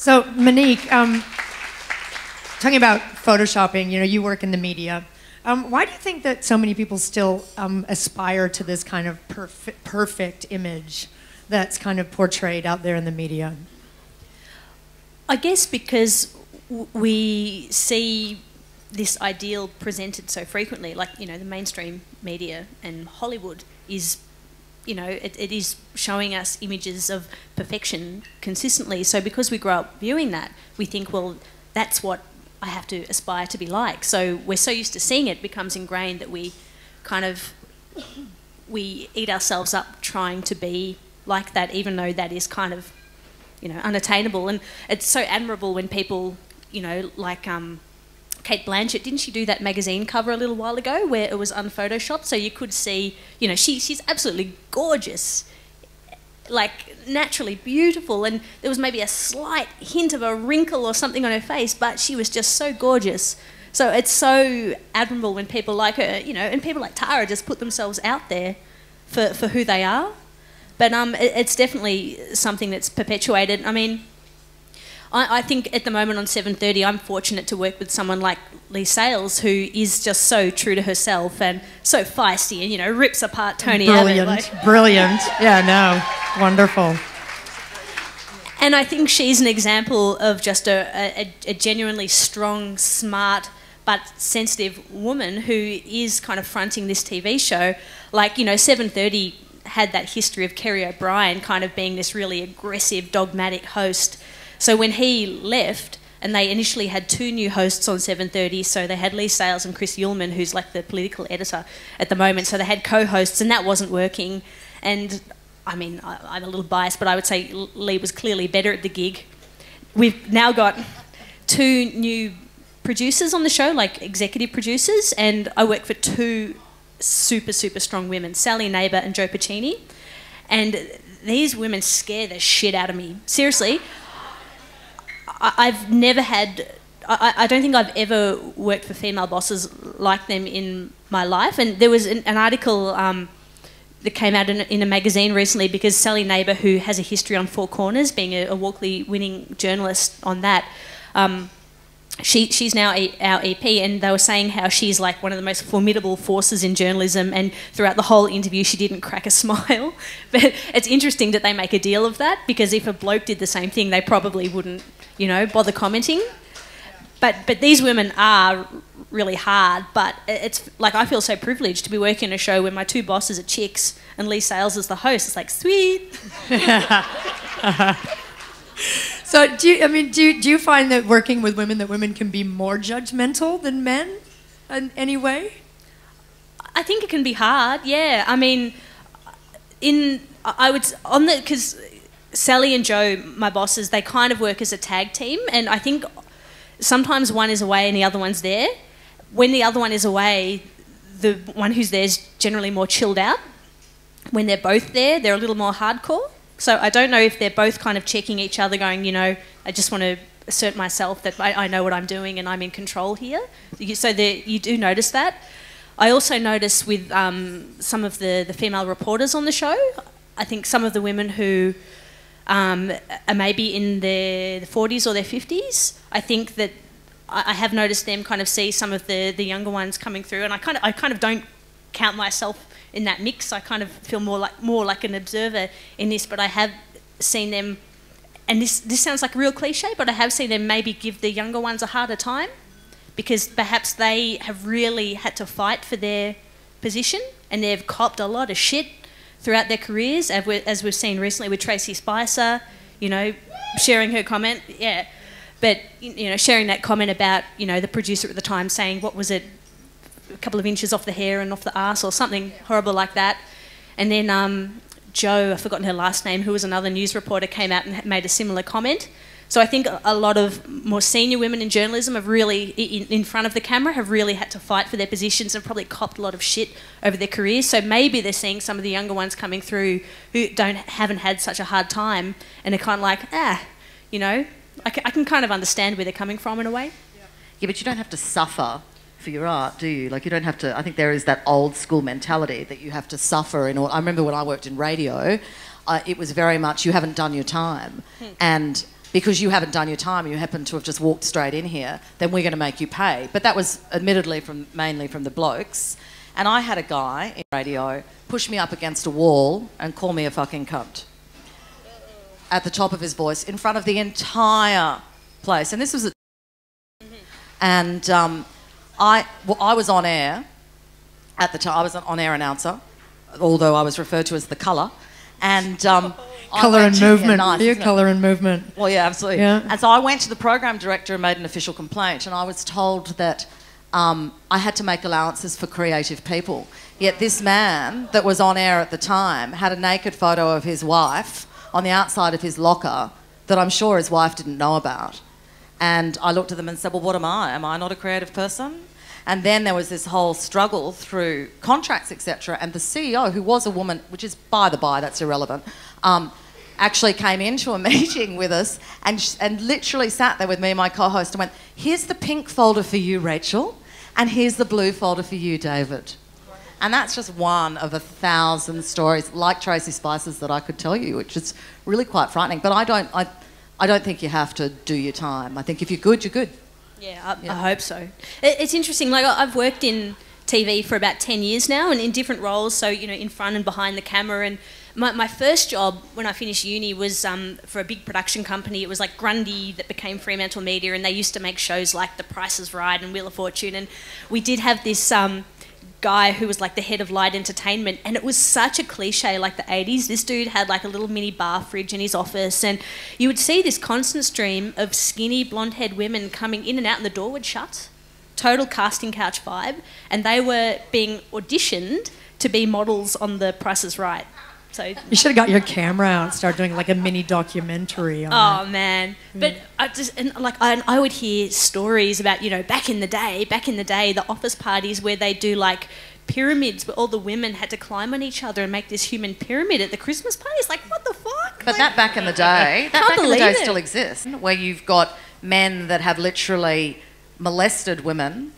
So, Monique, talking about photoshopping, you know, you work in the media. Why do you think that so many people still aspire to this kind of perfect image that's kind of portrayed out there in the media? I guess because we see this ideal presented so frequently, like, you know, the mainstream media and Hollywood is, you know, it is showing us images of perfection consistently. So because we grow up viewing that, we think, well, that's what I have to aspire to be like. So we're so used to seeing it, it becomes ingrained that we eat ourselves up trying to be like that, even though that is kind of, you know, unattainable. And it's so admirable when people, you know, like Kate Blanchett, didn't she do that magazine cover a little while ago where it was unphotoshopped, so you could see, you know, she's absolutely gorgeous, like naturally beautiful, and there was maybe a slight hint of a wrinkle or something on her face, but she was just so gorgeous. So it's so admirable when people like her, you know, and people like Tara just put themselves out there for who they are. But it's definitely something that's perpetuated. I mean, I think at the moment on 7:30, I'm fortunate to work with someone like Lee Sales, who is just so true to herself and so feisty and, you know, rips apart Tony Abbott. Like. Brilliant. Yeah, no, wonderful. And I think she's an example of just a genuinely strong, smart, but sensitive woman who is kind of fronting this TV show. Like, you know, 7:30 had that history of Kerry O'Brien kind of being this really aggressive, dogmatic host. So when he left, and they initially had 2 new hosts on 7:30, so they had Lee Sales and Chris Uhlmann, who's like the political editor at the moment, so they had co-hosts, and that wasn't working. And I mean, I'm a little biased, but I would say Lee was clearly better at the gig. We've now got 2 new producers on the show, like executive producers, and I work for 2 super, super strong women, Sally Neighbour and Jo Pacini. And these women scare the shit out of me. Seriously. I've never had... I don't think I've ever worked for female bosses like them in my life. And there was an article that came out in a magazine recently because Sally Neighbour, who has a history on Four Corners, being a Walkley winning journalist on that, she's now our EP, and they were saying how she's like one of the most formidable forces in journalism, and throughout the whole interview she didn't crack a smile. But it's interesting that they make a deal of that, because if a bloke did the same thing they probably wouldn't, you know, bother commenting. But these women are really hard, but it's like I feel so privileged to be working on a show where my 2 bosses are chicks and Lee Sales is the host. It's like, sweet. So do you find that working with women, that women can be more judgmental than men in any way? I think it can be hard, yeah. I mean, because Sally and Jo, my bosses, they kind of work as a tag team, and I think sometimes one is away and the other one's there. When the other one is away, the one who's there is generally more chilled out. When they're both there, they're a little more hardcore. So I don't know if they're both kind of checking each other, going, you know, I just want to assert myself that I know what I'm doing and I'm in control here. So you do notice that. I also notice with some of the female reporters on the show, I think some of the women who are maybe in their 40s or their 50s, I think that I have noticed them kind of see some of the younger ones coming through, and I kind of don't count myself in that mix. I kind of feel more like an observer in this, but I have seen them, and this sounds like a real cliche, but I have seen them maybe give the younger ones a harder time, because perhaps they have really had to fight for their position and they've copped a lot of shit throughout their careers, as we've seen recently with Tracy Spicer, you know, sharing her comment, yeah, but, you know, sharing that comment about, you know, the producer at the time saying, what was it, a couple of inches off the hair and off the arse or something horrible like that. And then Jo, I've forgotten her last name, who was another news reporter, came out and made a similar comment. So I think a lot of more senior women in journalism have really, in front of the camera, have really had to fight for their positions and probably copped a lot of shit over their careers. So maybe they're seeing some of the younger ones coming through who haven't had such a hard time, and they're kind of like, you know, I can kind of understand where they're coming from in a way. Yeah, but you don't have to suffer for your art, do you? Like, you don't have to... I think there is that old school mentality that you have to suffer in all... I remember when I worked in radio, it was very much, you haven't done your time. And because you haven't done your time, you happen to have just walked straight in here, then we're going to make you pay. But that was admittedly mainly from the blokes. And I had a guy in radio push me up against a wall and call me a fucking cunt at the top of his voice in front of the entire place. And this was and I was on air at the time. I was an on-air announcer, although I was referred to as the colour. And colour and movement. Colour and movement. Well, yeah, absolutely. Yeah. And so I went to the program director and made an official complaint, and I was told that I had to make allowances for creative people. Yet this man that was on air at the time had a naked photo of his wife on the outside of his locker that I'm sure his wife didn't know about. And I looked at them and said, well, what am I? Am I not a creative person? And then there was this whole struggle through contracts, etc. And the CEO, who was a woman, which is by the by, that's irrelevant, actually came into a meeting with us and literally sat there with me and my co-host and went, here's the pink folder for you, Rachel, and here's the blue folder for you, David. And that's just one of 1,000 stories, like Tracy Spicer's, that I could tell you, which is really quite frightening. But I don't think you have to do your time. I think if you're good, you're good. Yeah, I hope so. It's interesting. Like, I've worked in TV for about 10 years now, and in different roles. So, you know, in front and behind the camera. And my first job when I finished uni was for a big production company. It was like Grundy that became Fremantle Media, and they used to make shows like The Price is Right and Wheel of Fortune. And we did have this guy who was like the head of light entertainment, and it was such a cliche, like the 80s. This dude had like a little mini bar fridge in his office, and you would see this constant stream of skinny blonde-haired women coming in and out, and the door would shut. Total casting couch vibe. And they were being auditioned to be models on The Price is Right. So you should have got your camera out and started doing like a mini documentary on oh it. Man, but I would hear stories about, you know, back in the day, the office parties where they do like pyramids where all the women had to climb on each other and make this human pyramid at the Christmas party. It's like, what the fuck? But that back in the day, still exists, where you've got men that have literally molested women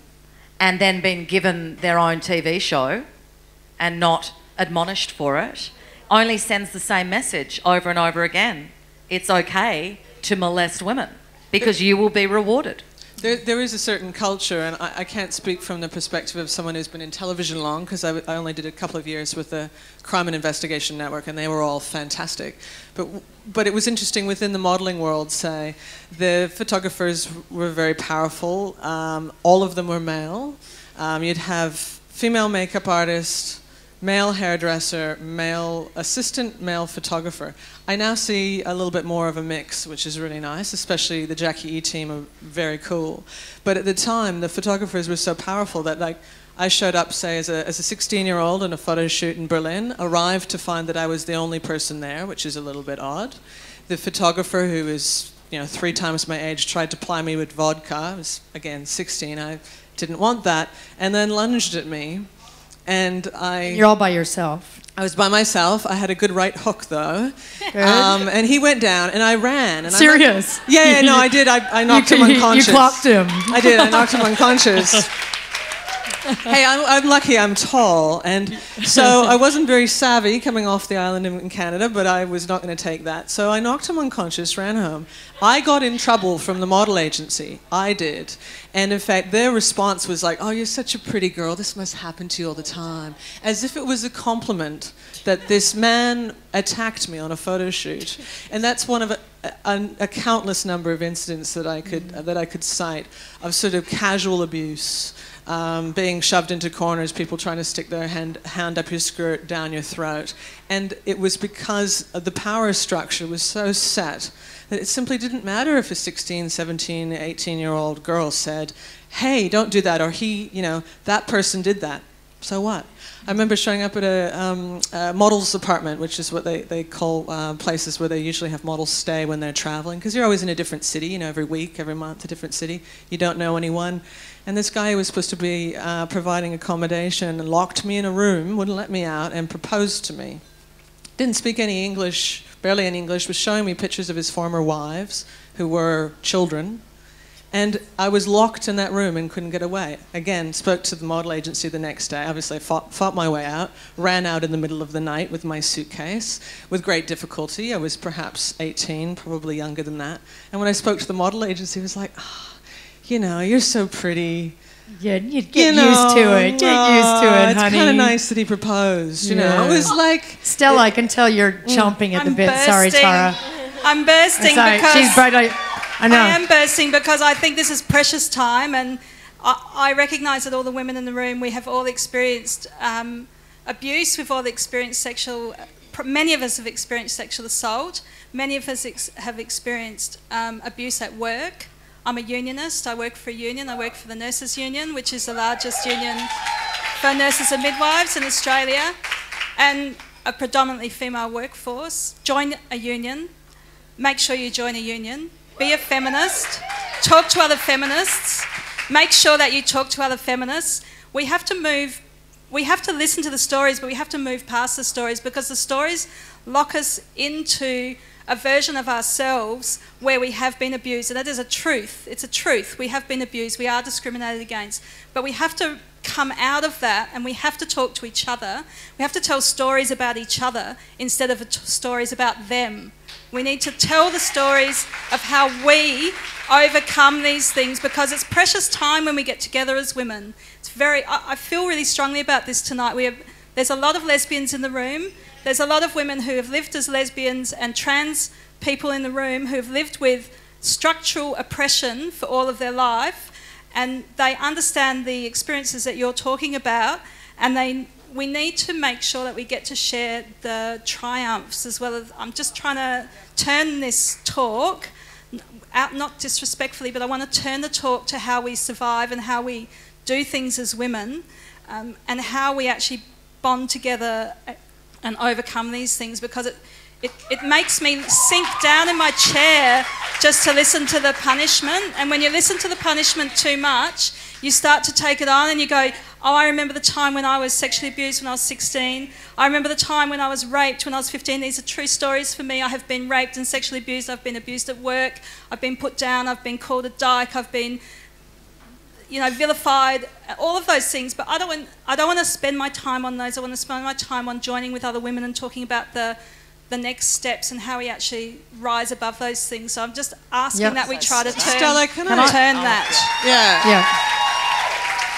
and then been given their own TV show and not admonished for it. Only sends the same message over and over again. It's okay to molest women because you will be rewarded. There is a certain culture, and I can't speak from the perspective of someone who's been in television long, because I only did a couple of years with the Crime and Investigation Network, and they were all fantastic. But it was interesting within the modelling world, say, the photographers were very powerful. All of them were male. You'd have female makeup artists, male hairdresser, male assistant, male photographer. I now see a little bit more of a mix, which is really nice, especially the Jackie E team are very cool. But at the time, the photographers were so powerful that, like, I showed up, say, as a 16-year-old in a photo shoot in Berlin, arrived to find that I was the only person there, which is a little bit odd. The photographer, who is, you know, 3 times my age, tried to ply me with vodka. I was, again, 16. I didn't want that. And then lunged at me. And you're all by yourself. I was by myself. I had a good right hook, though. And he went down, and I ran. And Serious? No, I did. I knocked him unconscious. You clocked him. I did. I knocked him unconscious. Hey, I'm lucky I'm tall, and so I wasn't very savvy coming off the island in Canada, but I was not going to take that. So I knocked him unconscious, ran home. I got in trouble from the model agency. I did. And in fact, their response was like, oh, you're such a pretty girl, this must happen to you all the time. As if it was a compliment that this man attacked me on a photo shoot. And that's one of a countless number of incidents that I could cite of sort of casual abuse. Being shoved into corners, people trying to stick their hand up your skirt, down your throat. And it was because the power structure was so set that it simply didn't matter if a 16, 17, 18-year-old girl said, hey, don't do that, or he, you know, that person did that. So what? I remember showing up at a model's apartment, which is what they call places where they usually have models stay when they're traveling, because you're always in a different city, you know, every week, every month, a different city. You don't know anyone. And this guy who was supposed to be providing accommodation locked me in a room, wouldn't let me out, and proposed to me. Didn't speak any English, barely any English, was showing me pictures of his former wives, who were children. And I was locked in that room and couldn't get away. Again, spoke to the model agency the next day. Obviously, I fought my way out, ran out in the middle of the night with my suitcase, with great difficulty. I was perhaps 18, probably younger than that. And when I spoke to the model agency, it was like, you know, you're so pretty. Yeah, you get used to it. Get used to it, it's honey. It's kind of nice that he proposed, you know. It was like... Stella, I can tell you're chomping at the bit. bursting. Sorry, Tara. I'm bursting because... She's bright. I know. I am bursting because I think this is precious time, and I recognise that all the women in the room, we have all experienced abuse, we've all experienced sexual... Many of us have experienced sexual assault. Many of us have experienced abuse at work. I'm a unionist. I work for a union. I work for the Nurses Union, which is the largest union for nurses and midwives in Australia, and a predominantly female workforce. Join a union. Make sure you join a union. Be a feminist. Talk to other feminists. Make sure that you talk to other feminists. We have to listen to the stories, but we have to move past the stories, because the stories lock us into a version of ourselves where we have been abused. And that is a truth. It's a truth. We have been abused. We are discriminated against. But we have to come out of that, and we have to talk to each other. We have to tell stories about each other instead of stories about them. We need to tell the stories of how we overcome these things, because it's precious time when we get together as women. I feel really strongly about this tonight. There's a lot of lesbians in the room. There's a lot of women who have lived as lesbians, and trans people in the room who have lived with structural oppression for all of their life, and they understand the experiences that you're talking about, and we need to make sure that we get to share the triumphs as well. As I'm just trying to turn this talk out, not disrespectfully, but I want to turn the talk to how we survive and how we do things as women, and how we actually bond together and overcome these things, because it makes me sink down in my chair just to listen to the punishment. And when you listen to the punishment too much, you start to take it on, and you go, oh, I remember the time when I was sexually abused when I was 16. I remember the time when I was raped when I was 15. These are true stories for me. I have been raped and sexually abused. I've been abused at work. I've been put down. I've been called a dyke. I've been, vilified, all of those things. But I don't want to spend my time on those. I want to spend my time on joining with other women and talking about the next steps and how we actually rise above those things. So I'm just asking that we try to turn that. Yeah.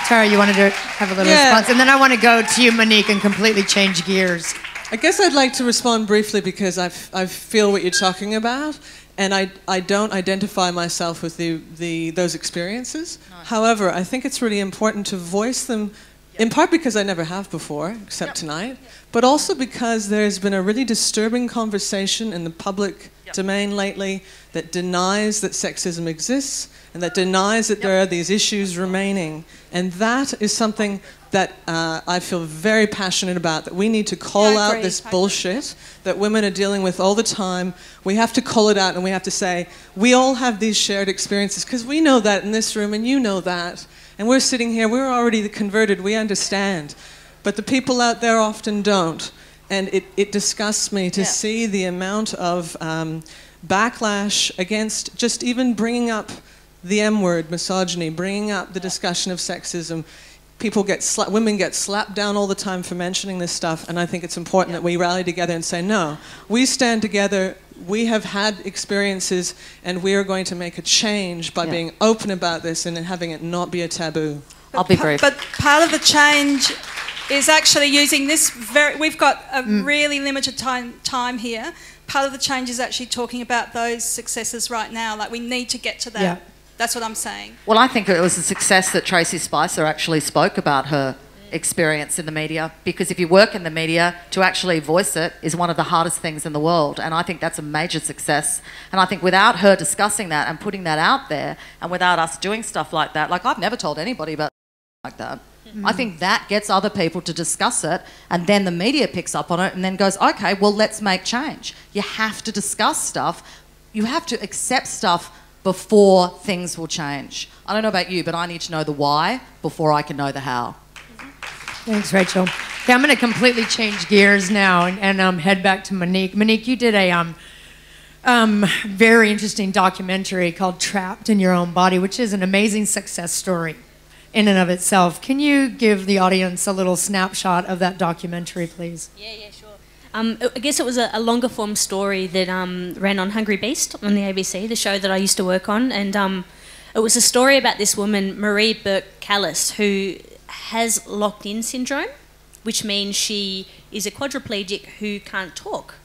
Tara, you wanted to have a little response, and then I want to go to you, Monique, and completely change gears. I guess I'd like to respond briefly, because I feel what you're talking about, and I don't identify myself with those experiences. No. However, I think it's really important to voice them, in part because I never have before, except tonight, but also because there's been a really disturbing conversation in the public domain lately that denies that sexism exists, and that denies that there are these issues remaining. And that is something that I feel very passionate about, that we need to call out this bullshit that women are dealing with all the time. We have to call it out, and we have to say, we all have these shared experiences, because we know that in this room, and you know that. And we're sitting here, we're already converted, we understand. But the people out there often don't. And it disgusts me to see the amount of backlash against just even bringing up the M word, misogyny, bringing up the discussion of sexism. Women get slapped down all the time for mentioning this stuff, and I think it's important that we rally together and say, no, we stand together, we have had experiences, and we are going to make a change by being open about this and having it not be a taboo. I'll be brief. But part of the change is actually using this we've got a really limited time here. Part of the change is actually talking about those successes right now. Like, we need to get to that. Yeah. That's what I'm saying. Well, I think it was a success that Tracy Spicer actually spoke about her experience in the media, because if you work in the media, to actually voice it is one of the hardest things in the world, and I think that's a major success. And I think without her discussing that and putting that out there, and without us doing stuff like that, like, I've never told anybody about like that. I think that gets other people to discuss it, and then the media picks up on it and then goes, okay, well, let's make change. You have to discuss stuff. You have to accept stuff before things will change. I don't know about you, but I need to know the why before I can know the how. Thanks, Rachel. Okay, I'm going to completely change gears now and head back to Monique. Monique, you did a very interesting documentary called Trapped in Your Own Body, which is an amazing success story in and of itself. Can you give the audience a little snapshot of that documentary, please? Yeah, sure. I guess it was a longer form story that ran on Hungry Beast on the ABC, the show that I used to work on, and it was a story about this woman, Marie Burke-Callis, who has locked-in syndrome, which means she is a quadriplegic who can't talk.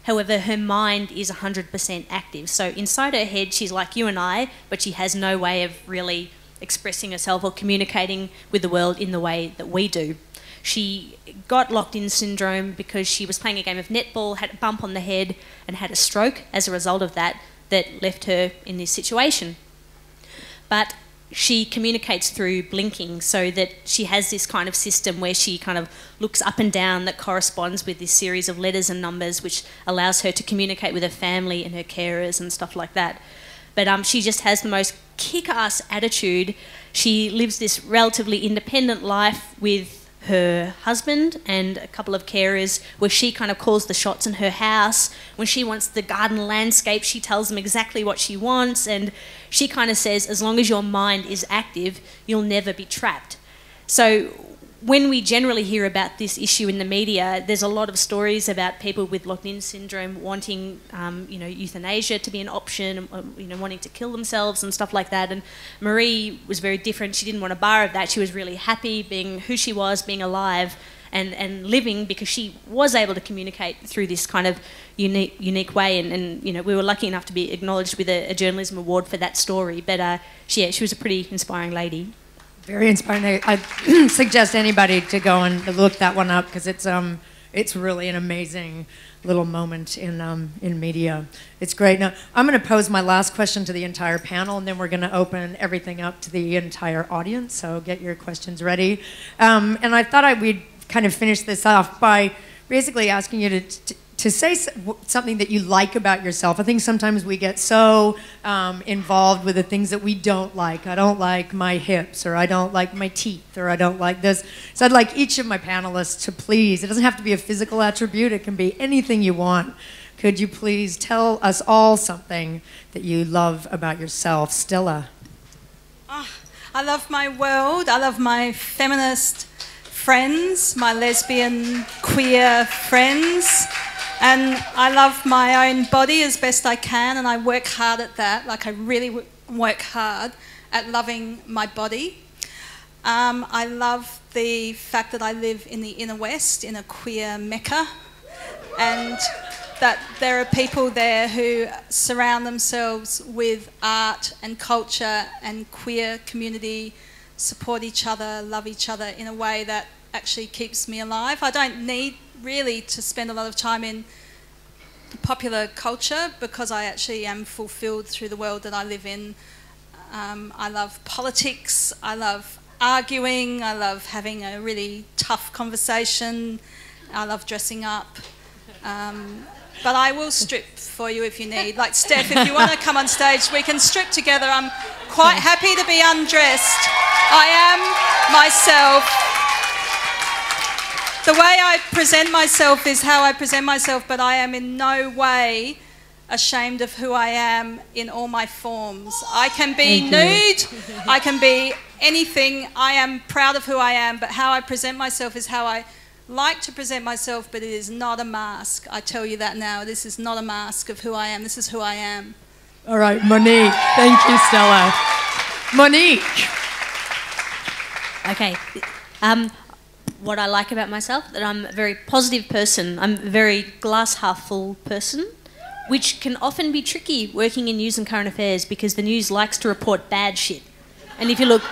However, her mind is 100% active. So inside her head, she's like you and I, but she has no way of really expressing herself or communicating with the world in the way that we do. She got locked-in syndrome because she was playing a game of netball, had a bump on the head, and had a stroke as a result of that left her in this situation. But she communicates through blinking, so that she has this kind of system where she kind of looks up and down that corresponds with this series of letters and numbers, which allows her to communicate with her family and her carers and stuff like that. But she just has the most kick-ass attitude. She lives this relatively independent life with her husband and a couple of carers, where she kind of calls the shots in her house. When she wants the garden landscape, she tells them exactly what she wants, and she kind of says, as long as your mind is active, you'll never be trapped. So when we generally hear about this issue in the media, there's a lot of stories about people with locked-in syndrome wanting, euthanasia to be an option, wanting to kill themselves and stuff like that. And Marie was very different. She didn't want a bar of that. She was really happy being who she was, being alive and living, because she was able to communicate through this kind of unique way. And we were lucky enough to be acknowledged with a journalism award for that story. But she was a pretty inspiring lady. Very inspiring. I suggest anybody to go and look that one up, because it's really an amazing little moment in media. It's great. Now, I'm going to pose my last question to the entire panel, and then we're going to open everything up to the entire audience. So get your questions ready. And I thought we'd kind of finish this off by basically asking you to say something that you like about yourself. I think sometimes we get so involved with the things that we don't like. I don't like my hips, or I don't like my teeth, or I don't like this. So I'd like each of my panelists to please, it doesn't have to be a physical attribute, it can be anything you want. Could you please tell us all something that you love about yourself? Stella. Oh, I love my world. I love my feminist friends, my lesbian, queer friends. And I love my own body as best I can, and I work hard at that. Like, I really work hard at loving my body. I love the fact that I live in the inner west, in a queer mecca, and that there are people there who surround themselves with art and culture and queer community, support each other, love each other in a way that actually keeps me alive. I don't need really to spend a lot of time in popular culture, because I actually am fulfilled through the world that I live in. I love politics, I love arguing, I love having a really tough conversation, I love dressing up. But I will strip for you if you need. Like, Steph, if you want to come on stage, we can strip together. I'm quite happy to be undressed. I am myself. The way I present myself is how I present myself, but I am in no way ashamed of who I am in all my forms. I can be nude, I can be anything. I am proud of who I am, but how I present myself is how I like to present myself, but it is not a mask. I tell you that now. This is not a mask of who I am. This is who I am. All right, Monique. Thank you, Stella. Monique. Okay. What I like about myself, that I'm a very positive person. I'm a very glass half full person, which can often be tricky working in news and current affairs, because the news likes to report bad shit. And if you look,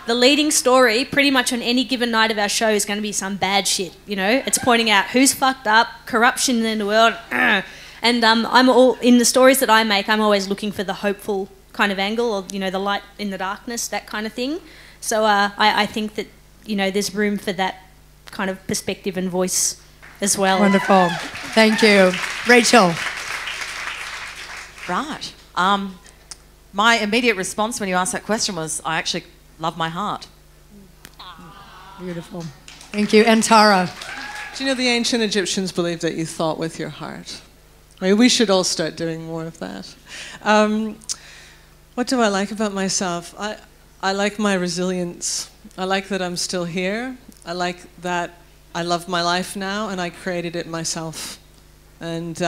the leading story pretty much on any given night of our show is going to be some bad shit, It's pointing out who's fucked up, corruption in the world. And I'm all, in the stories that I make, I'm always looking for the hopeful kind of angle, or, the light in the darkness, that kind of thing. So I think that, there's room for that kind of perspective and voice as well. Wonderful. Thank you. Rachel. Right. My immediate response when you asked that question was, I actually love my heart. Beautiful. Thank you. And Tara. Do you know the ancient Egyptians believed that you thought with your heart? Maybe we should all start doing more of that. What do I like about myself? I like my resilience. I like that I'm still here. I like that I love my life now and I created it myself. And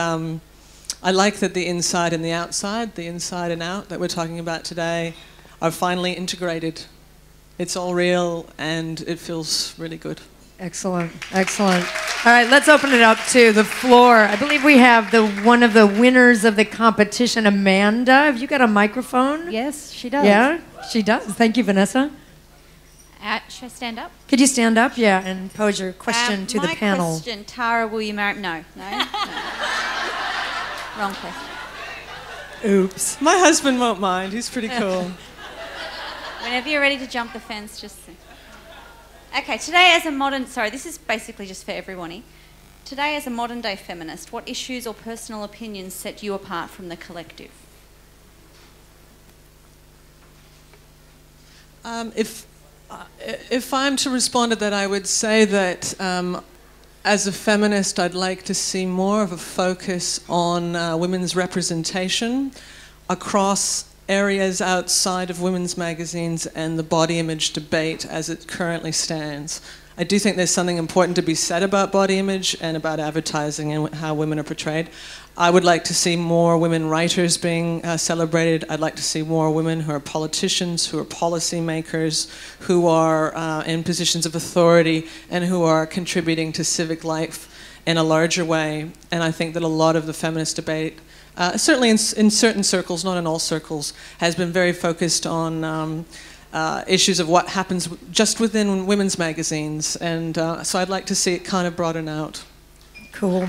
I like that the inside and the outside, the inside and out that we're talking about today, are finally integrated. It's all real and it feels really good. Excellent, excellent. All right, let's open it up to the floor. I believe we have one of the winners of the competition, Amanda. Have you got a microphone? Yes, she does. Yeah, she does. Thank you, Vanessa. Should I stand up? Could you stand up? Yeah, and pose your question to the panel. My question, Tara, will you marry... No. Wrong question. Oops. My husband won't mind. He's pretty cool. Whenever you're ready to jump the fence, just... Okay, today as a modern... Sorry, this is basically just for everyone. Today as a modern-day feminist, what issues or personal opinions set you apart from the collective? If I'm to respond to that, I would say that as a feminist, I'd like to see more of a focus on women's representation across areas outside of women's magazines and the body image debate as it currently stands. I do think there's something important to be said about body image and about advertising and how women are portrayed. I would like to see more women writers being celebrated. I'd like to see more women who are politicians, who are policy makers, who are in positions of authority and who are contributing to civic life in a larger way. And I think that a lot of the feminist debate, certainly in certain circles, not in all circles, has been very focused on issues of what happens just within women's magazines. And so I'd like to see it kind of broaden out. Cool.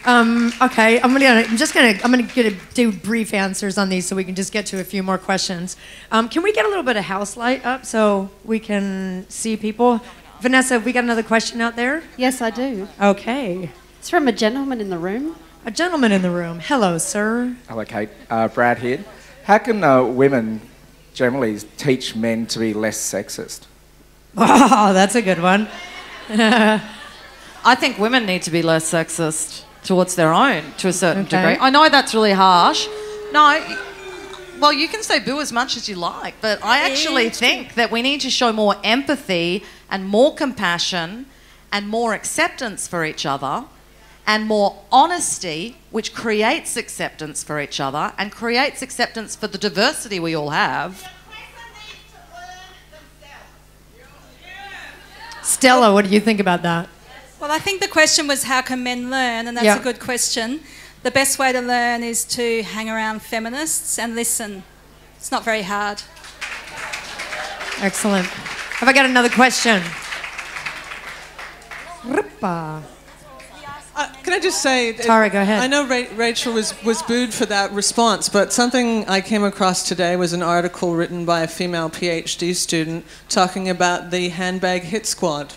Okay, I'm gonna do brief answers on these so we can just get to a few more questions. Can we get a little bit of house light up so we can see people? Vanessa, have we got another question out there? Yes, I do. Okay. It's from a gentleman in the room. A gentleman in the room. Hello, sir. Hello, Kate. Brad here. How can women generally teach men to be less sexist? Oh, that's a good one. I think women need to be less sexist towards their own, to a certain Okay. degree. I know that's really harsh. No, well, you can say boo as much as you like, but I actually think that we need to show more empathy and more compassion and more acceptance for each other and more honesty, which creates acceptance for each other and creates acceptance for the diversity we all have. Stella, what do you think about that? Well, I think the question was how can men learn, and that's a good question. The best way to learn is to hang around feminists and listen. It's not very hard. Excellent. Have I got another question? Rippa. Can I just say... Tara, go ahead. I know Rachel was booed for that response, but something I came across today was an article written by a female PhD student talking about the handbag hit squad,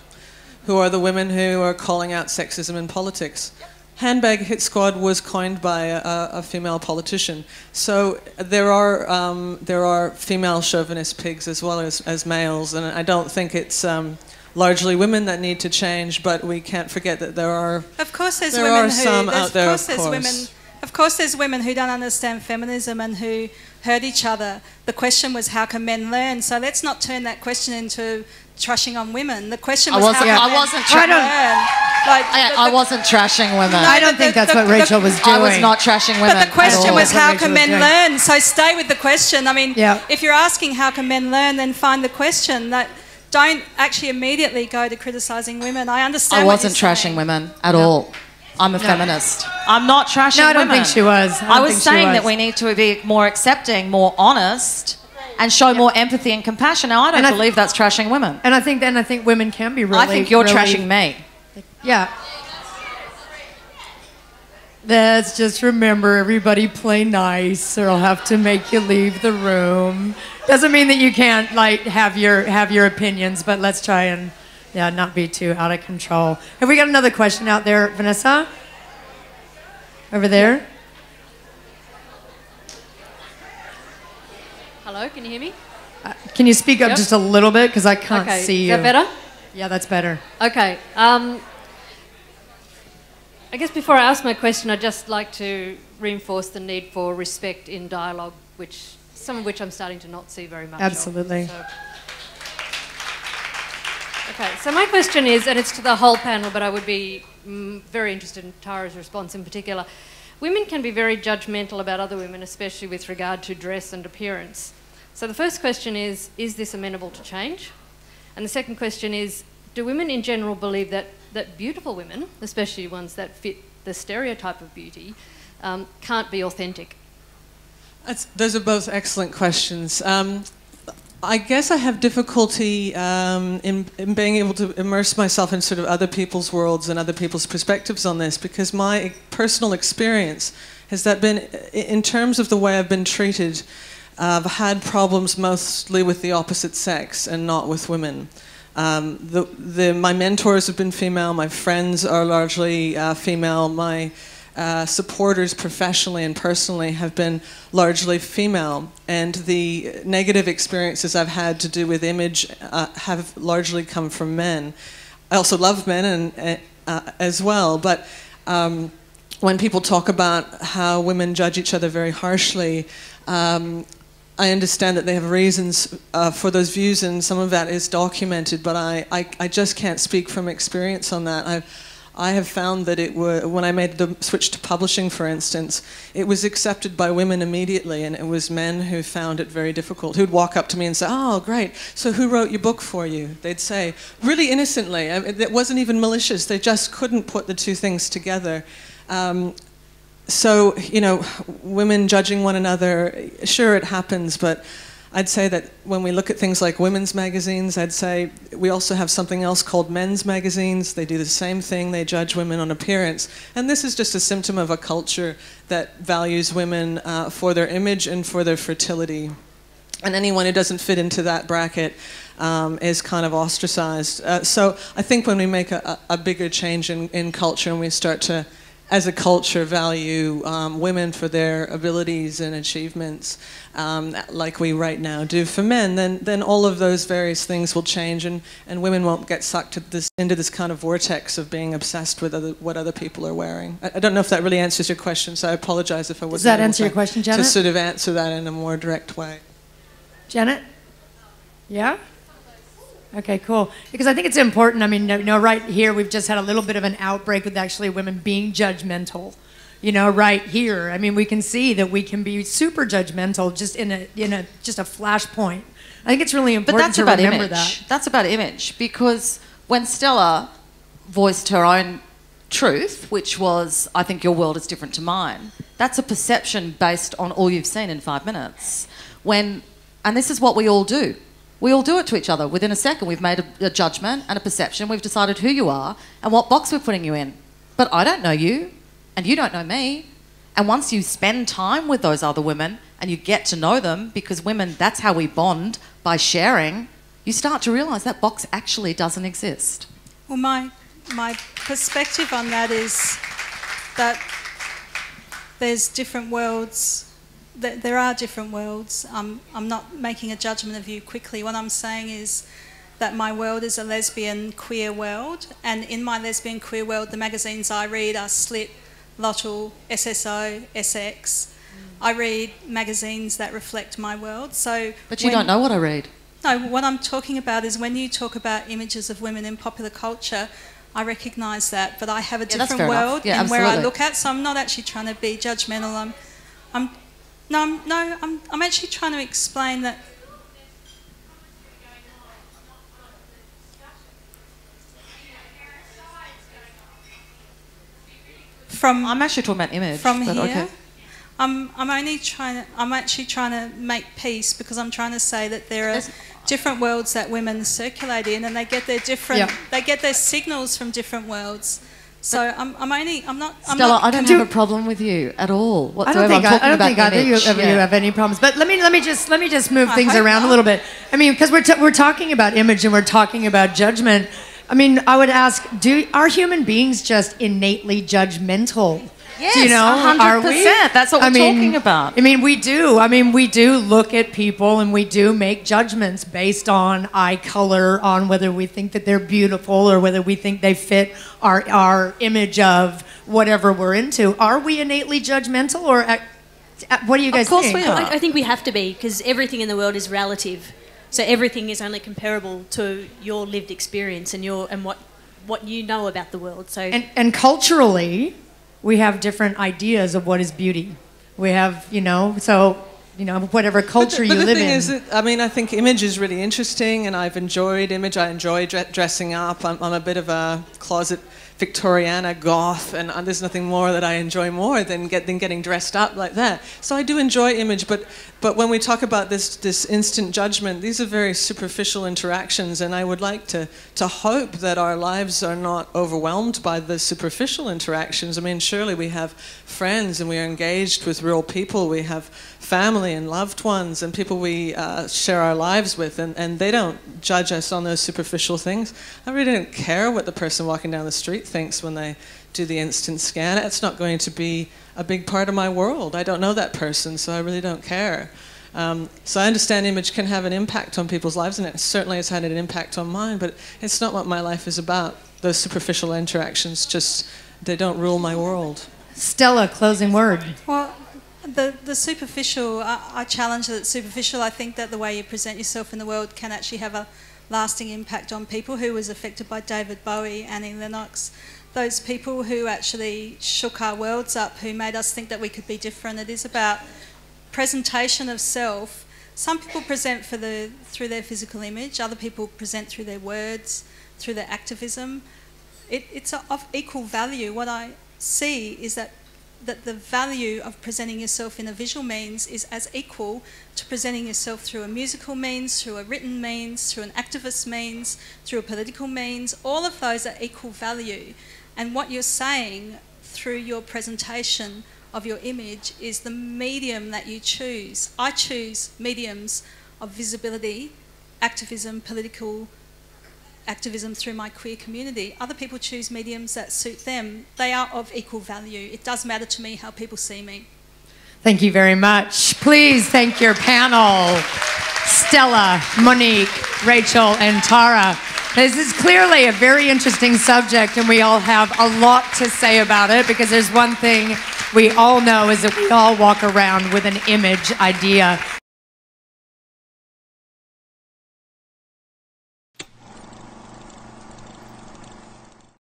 who are the women who are calling out sexism in politics. Handbag hit squad was coined by a female politician. So there are female chauvinist pigs as well as males, and I don't think it's largely women that need to change, but we can't forget that there are. Of course, there's there women are some out there. Of course, there's women who don't understand feminism and who hurt each other. The question was how can men learn? So let's not turn that question into trashing on women. The question was how can men learn? I wasn't trashing women. No, I don't think that's what Rachel was doing. I was not trashing women. But the question was how Rachel can was men doing. learn? So stay with the question. I mean, Yeah. if you're asking how can men learn, then find the question. That don't actually immediately go to criticising women. I understand. I what wasn't you're trashing saying. women at all. I'm a feminist. I'm not trashing No, I don't women. think she was. I was saying that we need to be more accepting, more honest, and show more empathy and compassion. Now, I don't believe that's trashing women. And I think women can be really. I think you're really, trashing me. Yeah. Let's just remember, everybody play nice, or I'll have to make you leave the room. Doesn't mean that you can't have your opinions, but let's try and not be too out of control. Have we got another question out there, Vanessa? Over there. Hello, can you hear me? Can you speak up Yep. just a little bit, because I can't Okay, see you. is that better? Yeah, that's better. Okay. I guess before I ask my question, I'd just like to reinforce the need for respect in dialogue, some of which I'm starting to not see very much Absolutely. of. Okay, so my question is, and it's to the whole panel, but I would be very interested in Tara's response in particular. Women can be very judgmental about other women, especially with regard to dress and appearance. So the first question is this amenable to change? And the second question is, do women in general believe that beautiful women, especially ones that fit the stereotype of beauty, can't be authentic? Those are both excellent questions. I guess I have difficulty in being able to immerse myself in sort of other people's worlds and other people's perspectives on this, because my personal experience has that been, in terms of the way I've been treated, I've had problems mostly with the opposite sex and not with women. My mentors have been female, my friends are largely female, my supporters professionally and personally have been largely female, and the negative experiences I've had to do with image have largely come from men. I also love men as well, but when people talk about how women judge each other very harshly, I understand that they have reasons for those views, and some of that is documented, but I just can't speak from experience on that. I have found that when I made the switch to publishing, for instance, it was accepted by women immediately, and it was men who found it very difficult, who'd walk up to me and say, "Oh, great, so who wrote your book for you?" They'd say, really innocently, it wasn't even malicious, they just couldn't put the two things together. So, you know, women judging one another, sure, it happens, but I'd say that when we look at things like women's magazines, I'd say we also have something else called men's magazines. They do the same thing. They judge women on appearance. And this is just a symptom of a culture that values women for their image and for their fertility. And anyone who doesn't fit into that bracket is kind of ostracized. So I think when we make a bigger change in culture and we start to, as a culture, value women for their abilities and achievements, like we right now do for men, then all of those various things will change, and women won't get sucked into this kind of vortex of being obsessed with what other people are wearing. I don't know if that really answers your question, so I apologize if I wasn't Does that able answer your question, Janet? to sort of answer that in a more direct way. Janet? Yeah? Okay, cool. Because I think it's important. I mean, right here, we've just had a little bit of an outbreak with actually women being judgmental. You know, right here. I mean, we can see that we can be super judgmental just in a just a flashpoint. I think it's really important to remember that. That's about image, because when Stella voiced her own truth, which was, I think your world is different to mine, that's a perception based on all you've seen in 5 minutes. And this is what we all do. We all do it to each other. Within a second, we've made a judgment and a perception. We've decided who you are and what box we're putting you in. But I don't know you, and you don't know me. And once you spend time with those other women and you get to know them, because women, that's how we bond, by sharing, you start to realise that box actually doesn't exist. Well, my perspective on that is that there's different worlds. There are different worlds. I'm not making a judgment of you quickly. What I'm saying is that my world is a lesbian queer world, and in my lesbian queer world, the magazines I read are Slit, Lottle, SSO, SX. I read magazines that reflect my world. But you don't know what I read. No, what I'm talking about is when you talk about images of women in popular culture, I recognise that, but I have a different world in where I look at. So I'm not actually trying to be judgmental. I'm actually trying to explain that. I'm actually talking about image. From here, okay. I'm actually trying to make peace, because I'm trying to say that there are different worlds that women circulate in, and they get their they get their signals from different worlds. So Stella, I don't have a problem with you at all whatsoever. I don't think either you have any problems. But let me just move things around a little bit. I mean, because we're talking about image and we're talking about judgment. I mean, I would ask, are human beings just innately judgmental? Yes, you know, 100%. are we? That's what we're talking about. I mean, we do. I mean, we do look at people and we do make judgments based on eye color, on whether we think that they're beautiful or whether we think they fit our image of whatever we're into. Are we innately judgmental, or what do you guys think? Of course we are. I think we have to be, because everything in the world is relative. So everything is only comparable to your lived experience and what you know about the world. So and culturally, we have different ideas of what is beauty. We have, whatever culture you live in. But the thing is that, I mean, I think image is really interesting, and I've enjoyed image. I enjoy dressing up. I'm a bit of a closet Victoriana goth, and there's nothing more that I enjoy more than getting dressed up like that. So I do enjoy image, but when we talk about this instant judgment, these are very superficial interactions, and I would like to hope that our lives are not overwhelmed by the superficial interactions. I mean, surely we have friends and we are engaged with real people. We have family and loved ones and people we share our lives with, and they don't judge us on those superficial things. I really don't care what the person walking down the street thinks when they do the instant scan. It's not going to be a big part of my world. I don't know that person, so I really don't care. So I understand image can have an impact on people's lives, and it certainly has had an impact on mine, but it's not what my life is about. Those superficial interactions they don't rule my world. Stella, closing word. Well, the superficial, I challenge that it's superficial. I think that the way you present yourself in the world can actually have a lasting impact on people. Who was affected by David Bowie, Annie Lennox, those people who actually shook our worlds up, who made us think that we could be different. It is about presentation of self. Some people present through their physical image, other people present through their words, through their activism. It's of equal value. What I see is that the value of presenting yourself in a visual means is as equal to presenting yourself through a musical means, through a written means, through an activist means, through a political means. All of those are equal value. And what you're saying through your presentation of your image is the medium that you choose. I choose mediums of visibility, activism, political activism through my queer community. Other people choose mediums that suit them. They are of equal value. It does matter to me how people see me. Thank you very much. Please thank your panel, Stella, Monique, Rachel, and Tara. This is clearly a very interesting subject, and we all have a lot to say about it, because there's one thing we all know is that we all walk around with an image idea